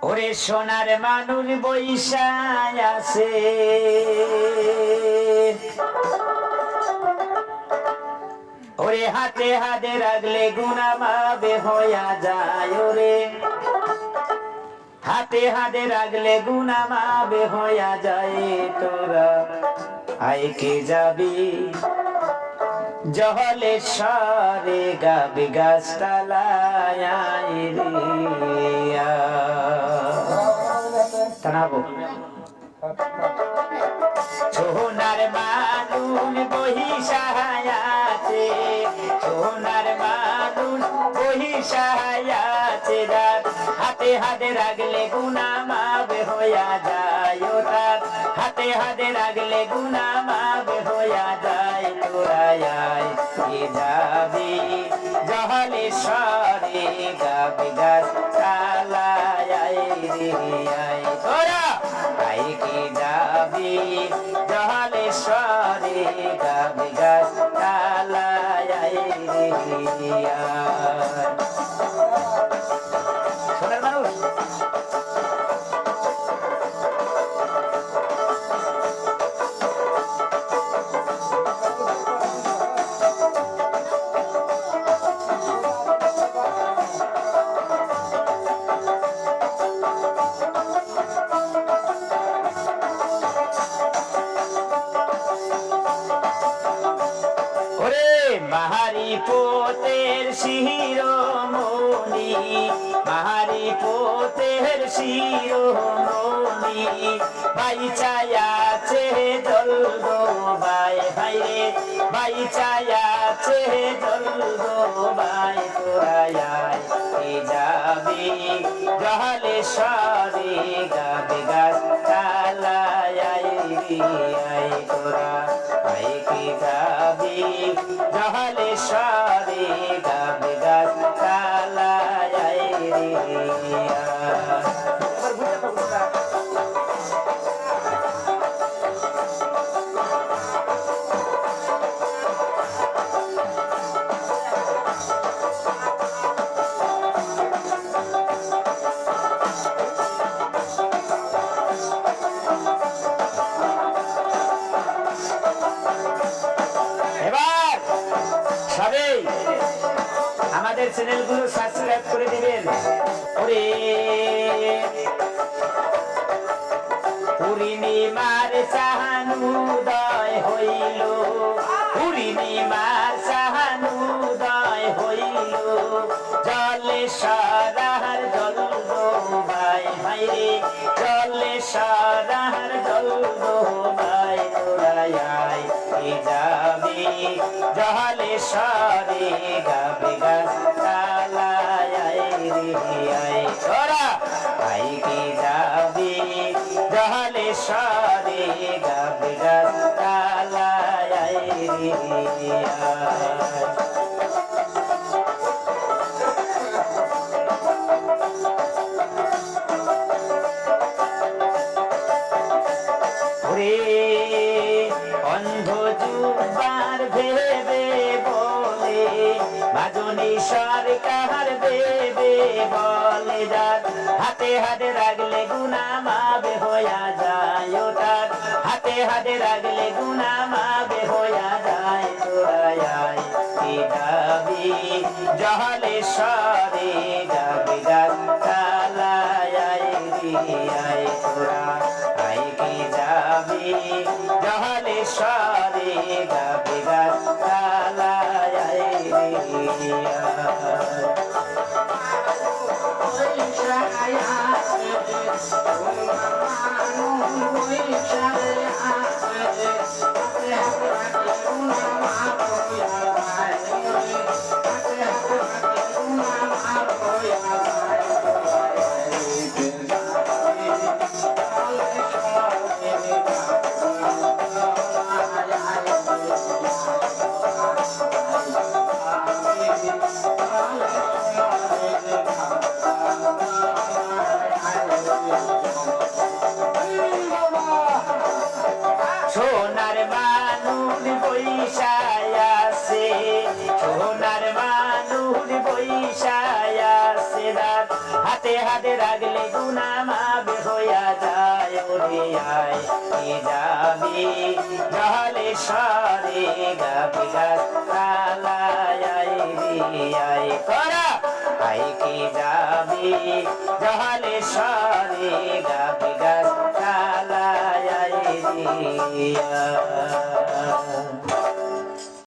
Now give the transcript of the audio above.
ওরে সোনার মানুষ বৈশায় আছে ওরে হাতে হাতে রাখলে গুনা মাবে হইয়া যায় ওরে হাতে হাতে রাখলে গুনা মাবে হইয়া যায় তোরা আইকে যাবি জহলেশ্বরে গাবি গাছতলায় টানাবো সোনার মানুষ বহিসায়াছে সোনার মানুষ বহিসায়াছে হাতে হাতে রাখলে গুনা মাবে হইয়া যায় ওটার হাতে হাতে রাখলে গুনা মাবে হইয়া যায় তোরাই যাবি জহলেশ্বরে গাবি গাছতলায় তোরা আইকে যাবি জহলেশ্বরে গাবি গাছতলায় সোনার মানুষ মাহারি পোতের শিরোমণি মাহারি পোতের শিরোমণি বাইচায়াছে জলদো বাই হাইরে বাইচায়াছে জলদো বাই তোরাই যাবি জহলেশ্বরে গাবি গাছতলায় তোরা আইকে যাবি জহলেশ্বরে গাবি গাছতলায় আমাদের চ্যানেলগুলো সাবস্ক্রাইব করে দিবেন ওরে পূর্ণিমার চাহানুদয় হইল পূর্ণিমার চাহানুদয় হইল জলেশ্বরার জলদোবাই হাইরে জলেশ্বরার জলদোবাই তোরাই যাবি জহলেশ্বরে গাবি গাছতলায় তোরা আইকে যাবি জহলেশ্বরে গাবি গাছতলায় অন্ধ যুবার ভেবে বলে বাজনী সরকার দেবে বলে যার হাতে হাতে রাখলে গুনা মাবে হইয়া যায় ওটার হাতে হাতে রাখলে গুনা মাবে হইয়া যায় তোরাই যাবি জহলেশ্বরে গাবি গাছতলায় তোরা আইকে যাবি জহলেশ্বরে গাবি গাছতলায় সোনার মানুষ বৈশায় আছে সোনার মানুষ বৈশায় আছে হাতে হাতে রাখলে গুনা মাফ হইয়া যায় ওরে আয় কি যাবি জহলে সরে গাবি গাছ তালায় আয় করা আই কি যাবি জহলে সরে গাবি গাছ তালায়